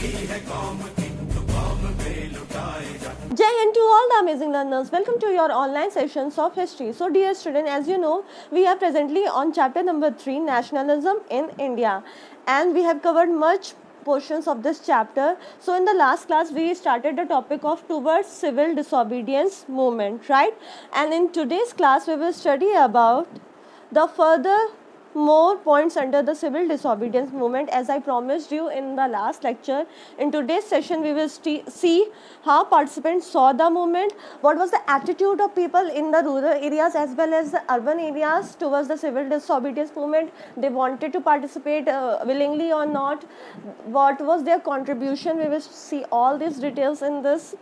Jai Hind to all the amazing learners. Welcome to your online sessions of history. So dear student, as you know, we are presently on chapter number 3, Nationalism in India, and we have covered much portions of this chapter. So in the last class we started the topic of towards civil disobedience movement, right? And in today's class we will study about the further more points under the civil disobedience movement, as I promised you in the last lecture. In today's session we will see how participants saw the movement, what was the attitude of people in the rural areas as well as the urban areas towards the civil disobedience movement. They wanted to participate willingly or not, what was their contribution. We will see all these details in this,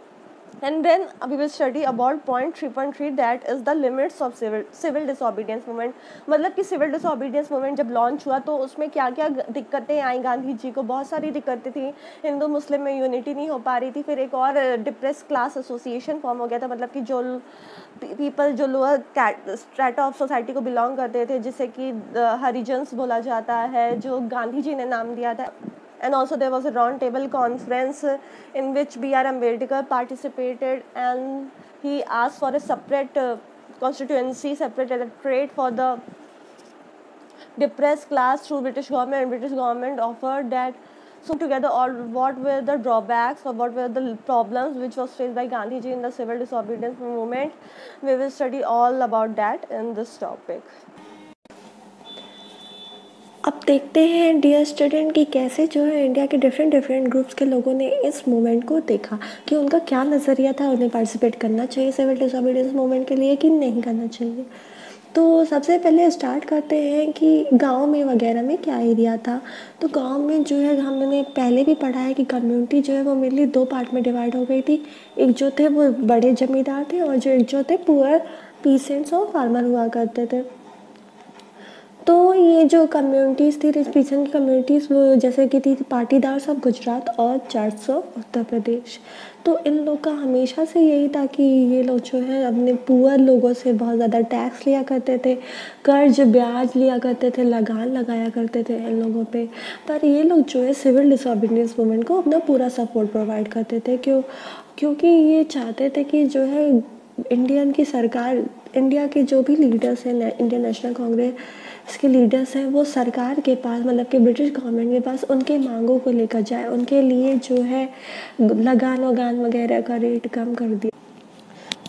and then we will study about point 3.3, that is the limits of civil disobedience movement. मतलब कि civil disobedience movement जब launch हुआ तो उसमें क्या क्या दिक्कतें आई गांधी जी को, बहुत सारी दिक्कतें थी, हिंदू मुस्लिम में यूनिटी नहीं हो पा रही थी, फिर एक और डिप्रेस क्लास एसोसिएशन फॉर्म हो गया था, मतलब कि जो पीपल जो लोअर स्ट्रेटा ऑफ सोसाइटी को बिलोंग करते थे, जिसे कि हरिजन्स बोला जाता है, जो गांधी जी ने नाम दिया था. And also there was a round table conference in which B.R. Ambedkar participated, and he asked for a separate constituency, separate electorate for the depressed class through British government, and British government offered that. So together, all what were the drawbacks or what were the problems which was faced by Gandhi ji in the civil disobedience movement. We will study all about that in this topic. अब देखते हैं dear student कि कैसे जो है India के different groups के लोगों ने इस मूवमेंट को देखा, कि उनका क्या नज़रिया था, उन्हें पार्टिसिपेट करना चाहिए सिविल डिसोबीडियंस मूवमेंट के लिए कि नहीं करना चाहिए. तो सबसे पहले स्टार्ट करते हैं कि गांव में वगैरह में क्या एरिया था. तो गांव में जो है हमने पहले भी पढ़ा है कि कम्युनिटी जो है वो मेनली 2 पार्ट में डिवाइड हो गई थी. एक जो थे वो बड़े जमींदार थे, और जो एक जो थे पुअर पीसेंट्स और फार्मर हुआ करते थे. तो ये जो कम्युनिटीज़ थी, रिच पीसेंट की कम्युनिटीज़, वो जैसे कि थी पाटीदार्स ऑफ गुजरात और जाट्स ऑफ उत्तर प्रदेश. तो इन लोग का हमेशा से यही था कि ये लोग जो है अपने पुअर लोगों से बहुत ज़्यादा टैक्स लिया करते थे, कर्ज ब्याज लिया करते थे, लगान लगाया करते थे इन लोगों पे. पर ये लोग जो है सिविल डिसोबीडियंस मूवमेंट को अपना पूरा सपोर्ट प्रोवाइड करते थे. क्योंकि ये चाहते थे कि जो है इंडियन की सरकार, इंडिया के जो भी लीडर्स हैं, इंडियन नेशनल कांग्रेस इसके लीडर्स हैं, वो सरकार के पास, मतलब कि ब्रिटिश गवर्नमेंट के पास उनके मांगों को लेकर जाए, उनके लिए जो है लगान वगान वगैरह का रेट कम कर दिया.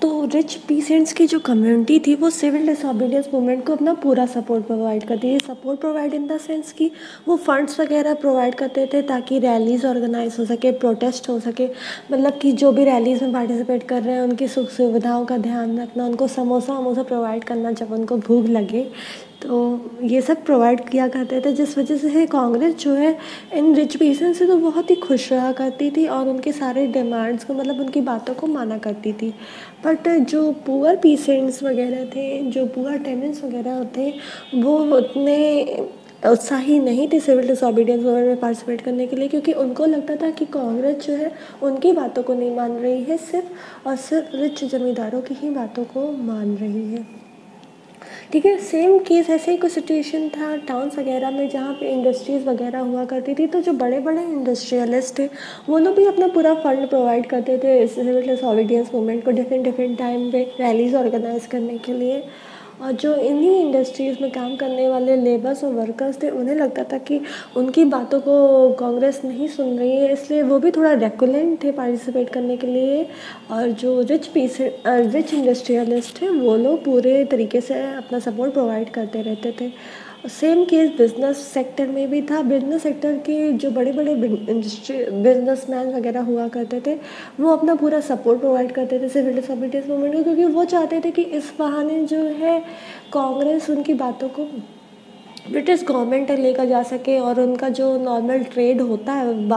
तो रिच पीसेंट्स की जो कम्युनिटी थी वो सिविल डिसोबीडियंस मूवमेंट को अपना पूरा सपोर्ट प्रोवाइड करती है. Support provide in the sense कि वो फंड्स वगैरह प्रोवाइड करते थे ताकि रैलीज़ ऑर्गेनाइज हो सके, प्रोटेस्ट हो सके. मतलब कि जो भी रैलीज़ में पार्टिसिपेट कर रहे हैं उनकी सुख सुविधाओं का ध्यान रखना, उनको समोसा वमोसा प्रोवाइड करना जब उनको भूख लगे, तो ये सब प्रोवाइड किया करते थे. जिस वजह से कांग्रेस जो है इन रिच पीसेंट्स से तो बहुत ही खुश रहा करती थी और उनके सारे डिमांड्स को, मतलब उनकी बातों को माना करती थी. बट जो पुअर पीसेंट्स वगैरह थे, जो पुअर टेनेंट्स वगैरह थे, वो उतने उत्साही नहीं थे सिविल डिसोबीडियंस मूवमेंट में पार्टिसिपेट करने के लिए, क्योंकि उनको लगता था कि कांग्रेस जो है उनकी बातों को नहीं मान रही है, सिर्फ और सिर्फ रिच जमींदारों की ही बातों को मान रही है. ठीक है, सेम केस ऐसे ही कुछ सिचुएशन था टाउन्स वगैरह में जहाँ पे इंडस्ट्रीज़ वगैरह हुआ करती थी. तो जो बड़े बड़े इंडस्ट्रियलिस्ट थे वो लोग भी अपना पूरा फंड प्रोवाइड करते थे सिविल डिसोबीडियंस मूवमेंट को डिफरेंट टाइम पे रैलीज़ ऑर्गेनाइज करने के लिए. और जो इन्हीं इंडस्ट्रीज़ में काम करने वाले लेबर्स और वर्कर्स थे, उन्हें लगता था कि उनकी बातों को कांग्रेस नहीं सुन रही है, इसलिए वो भी थोड़ा रेकुलेंट थे पार्टिसिपेट करने के लिए. और जो रिच इंडस्ट्रियलिस्ट थे वो लोग पूरे तरीके से अपना सपोर्ट प्रोवाइड करते रहते थे. सेम केस बिजनेस सेक्टर में भी था. बिजनेस सेक्टर के जो बड़े बड़े बिजनेसमैन वगैरह हुआ करते थे वो अपना पूरा सपोर्ट प्रोवाइड करते थे सिविल डिसोबीडियंस मूवमेंट को, क्योंकि वो चाहते थे कि इस बहाने जो है कांग्रेस उनकी बातों को ब्रिटिश गवर्नमेंट तक लेकर जा सके, और उनका जो नॉर्मल ट्रेड होता है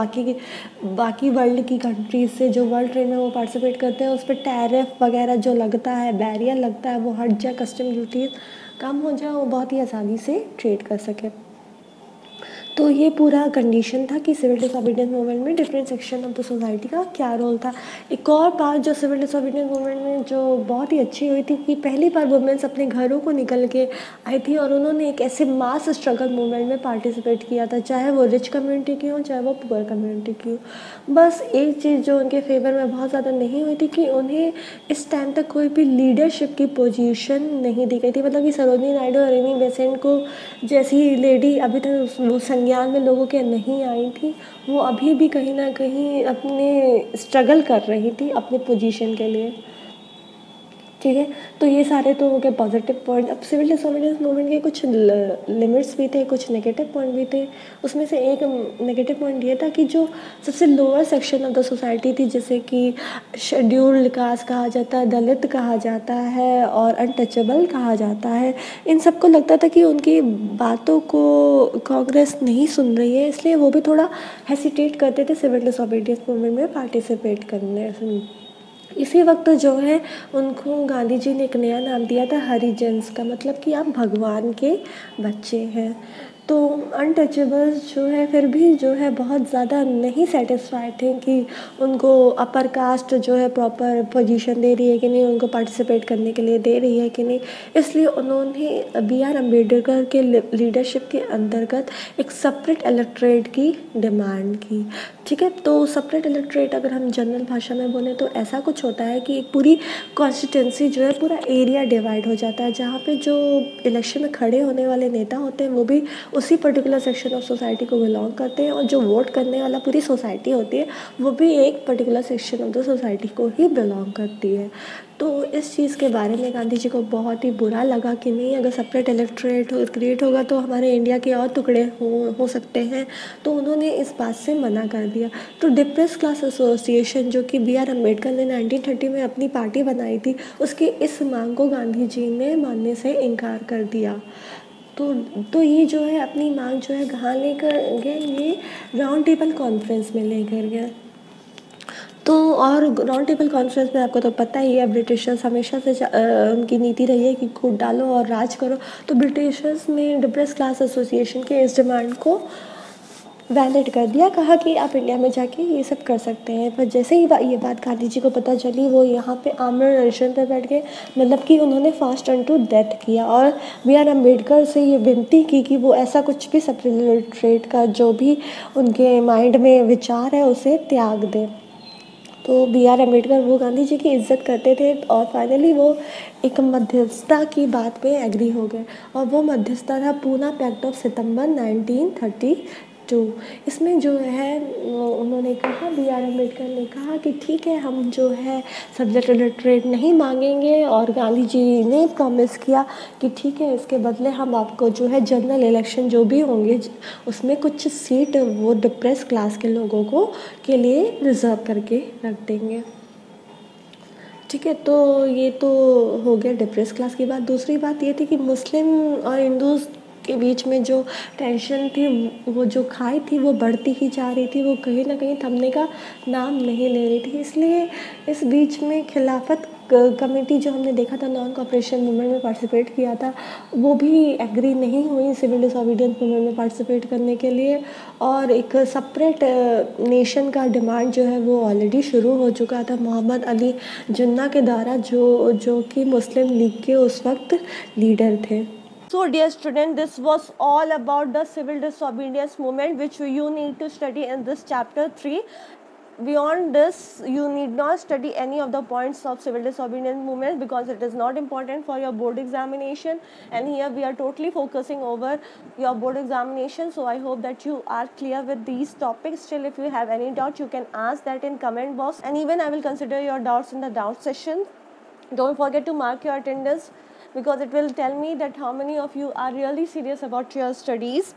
बाकी वर्ल्ड की कंट्रीज से, जो वर्ल्ड ट्रेड में वो पार्टिसिपेट करते हैं, उस पर टैरिफ वगैरह जो लगता है, बैरियर लगता है, वो हट जाए, कस्टम ड्यूटीज कम हो जाए, वो बहुत ही आसानी से ट्रेड कर सके. तो ये पूरा कंडीशन था कि सिविल डिसोबीडियंस मूवमेंट में different section of the society का क्या रोल था। एक और बात जो सिविल डिसोबीडियंस मूवमेंट में जो बहुत ही अच्छी हुई थी कि पहली बार वुमेन्स अपने घरों को निकल के आई थी और उन्होंने एक ऐसे मास स्ट्रगल मूवमेंट में पार्टिसिपेट किया था, चाहे वो रिच कम्युनिटी की हो चाहे वो पुअर कम्युनिटी की हो। बस एक चीज़ जो उनके फेवर में बहुत ज़्यादा नहीं हुई थी कि उन्हें इस टाइम तक कोई भी लीडरशिप की पोजीशन नहीं दी गई थी। मतलब कि सरोजिनी नायडू और एनी बेसेंट को जैसी लेडी अभी तक वो संज्ञान में लोगों के नहीं आई थी, वो अभी भी कहीं ना कहीं अपने स्ट्रगल कर रही थी अपने पोजीशन के लिए। ठीक है, तो ये सारे तो हो गए पॉजिटिव पॉइंट। अब सिविल डिसोबीडियंस मूवमेंट के कुछ लिमिट्स भी थे, कुछ नेगेटिव पॉइंट भी थे। उसमें से एक नेगेटिव पॉइंट ये था कि जो सबसे lower section of the society थी, जैसे कि शेड्यूल्ड कास्ट कहा जाता है, दलित कहा जाता है और अनटचेबल कहा जाता है, इन सबको लगता था कि उनकी बातों को कांग्रेस नहीं सुन रही है, इसलिए वो भी थोड़ा हेसिटेट करते थे सिविल डिसोबीडियंस मूवमेंट में पार्टिसिपेट करने से। इसी वक्त जो है उनको गांधी जी ने एक नया नाम दिया था हरिजन्स का, मतलब कि आप भगवान के बच्चे हैं। तो अनटचेबल्स जो है फिर भी जो है बहुत ज़्यादा नहीं सेटिस्फाइड थे कि उनको अपर कास्ट जो है प्रॉपर पोजीशन दे रही है कि नहीं, उनको पार्टिसिपेट करने के लिए दे रही है कि नहीं। इसलिए उन्होंने बी आर अम्बेडकर के लीडरशिप के अंतर्गत एक सेपरेट इलेक्टोरेट की डिमांड की। ठीक है, तो सेपरेट इलेक्टोरेट अगर हम जनरल भाषा में बोलें तो ऐसा कुछ होता है कि एक पूरी कॉन्स्टिट्यूंसी जो है पूरा एरिया डिवाइड हो जाता है, जहाँ पे जो इलेक्शन में खड़े होने वाले नेता होते हैं वो भी उसी पर्टिकुलर सेक्शन ऑफ सोसाइटी को बिलोंग करते हैं, और जो वोट करने वाला पूरी सोसाइटी होती है वो भी एक particular section of the society को ही बिलोंग करती है। तो इस चीज़ के बारे में गांधी जी को बहुत ही बुरा लगा कि नहीं, अगर सेपरेट इलेक्टोरेट क्रिएट होगा तो हमारे इंडिया के और टुकड़े हो सकते हैं। तो उन्होंने इस बात से मना कर दिया। तो डिप्रेस क्लास एसोसिएशन जो कि बी आर अम्बेडकर ने 1930 में अपनी पार्टी बनाई थी, उसकी इस मांग को गांधी जी ने मानने से इनकार कर दिया। तो ये जो है अपनी मांग जो है कहाँ लेकर गए, ये राउंड टेबल कॉन्फ्रेंस में लेकर गए। तो और राउंड टेबल कॉन्फ्रेंस में आपको तो पता ही है, ब्रिटिशर्स हमेशा से उनकी नीति रही है कि कूट डालो और राज करो। तो ब्रिटिशर्स ने डिप्रेस क्लास एसोसिएशन के इस डिमांड को वैलिड कर दिया, कहा कि आप इंडिया में जाके ये सब कर सकते हैं। पर जैसे ही ये बात गांधी जी को पता चली, वो यहाँ पे आमरण अनशन पर बैठ गए, मतलब कि उन्होंने फास्ट टू डेथ किया और बी आर अम्बेडकर से ये विनती की कि वो ऐसा कुछ भी सेपरेट का जो भी उनके माइंड में विचार है उसे त्याग दें। तो बी आर अम्बेडकर वो गांधी जी की इज्जत करते थे और फाइनली वो एक मध्यस्थता की बात पे एग्री हो गए, और वो मध्यस्थता था पूना पैक्ट ऑफ सितंबर 1932। इसमें जो है उन्होंने कहा, बी आर अम्बेडकर ने कहा कि ठीक है, हम जो है सब्जेक्ट इलेक्टोरेट नहीं मांगेंगे, और गांधी जी ने प्रॉमिस किया कि ठीक है, इसके बदले हम आपको जो है जनरल इलेक्शन जो भी होंगे उसमें कुछ सीट वो डिप्रेस क्लास के लोगों को के लिए रिजर्व करके रख देंगे। ठीक है, तो ये तो हो गया डिप्रेस क्लास की बात। दूसरी बात ये थी कि मुस्लिम और हिंदूज के बीच में जो टेंशन थी, वो जो खाई थी वो बढ़ती ही जा रही थी, वो कहीं ना कहीं थमने का नाम नहीं ले रही थी। इसलिए इस बीच में खिलाफत कमेटी जो हमने देखा था, नॉन कॉपरेशन मूवमेंट में पार्टिसिपेट किया था, वो भी एग्री नहीं हुई सिविल डिसोबीडियंस मूवमेंट में पार्टिसिपेट करने के लिए, और एक सेपरेट नेशन का डिमांड जो है वो ऑलरेडी शुरू हो चुका था मोहम्मद अली जिन्ना के द्वारा, जो कि मुस्लिम लीग के उस वक्त लीडर थे। So dear student, this was all about the civil disobedience movement which you need to study in this chapter 3. Beyond this, you need not study any of the points of civil disobedience movement because it is not important for your board examination, and here we are totally focusing over your board examination. So I hope that you are clear with these topics. Still, if you have any doubt, you can ask that in comment box, and even I will consider your doubts in the doubt session. Don't forget to mark your attendance because it will tell me that how many of you are really serious about your studies.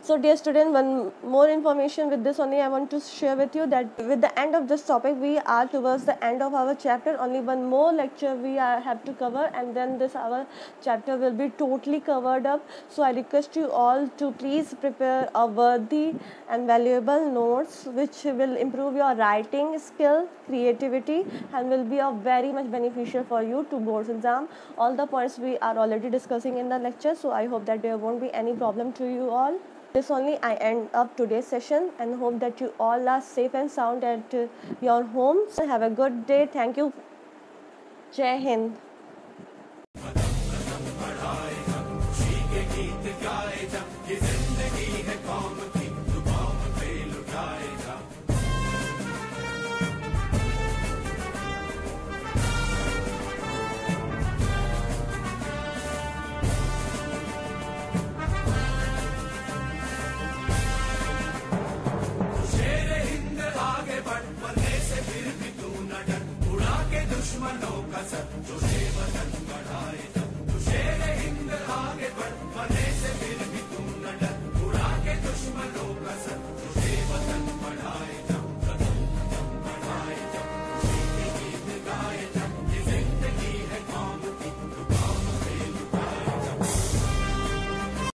So dear student, one more information with this only I want to share with you, that with the end of this topic we are towards the end of our chapter. Only one more lecture we have to cover, and then this our chapter will be totally covered up. So I request you all to please prepare a worthy and valuable notes which will improve your writing skill, creativity, and will be very much beneficial for you to boards exam. All the points we are already discussing in the lecture, so I hope that there won't be any problem to you all. This only I end up today's session and hope that you all are safe and sound at your homes. Have a good day. Thank you. Jai Hind. दुश्मनों का sir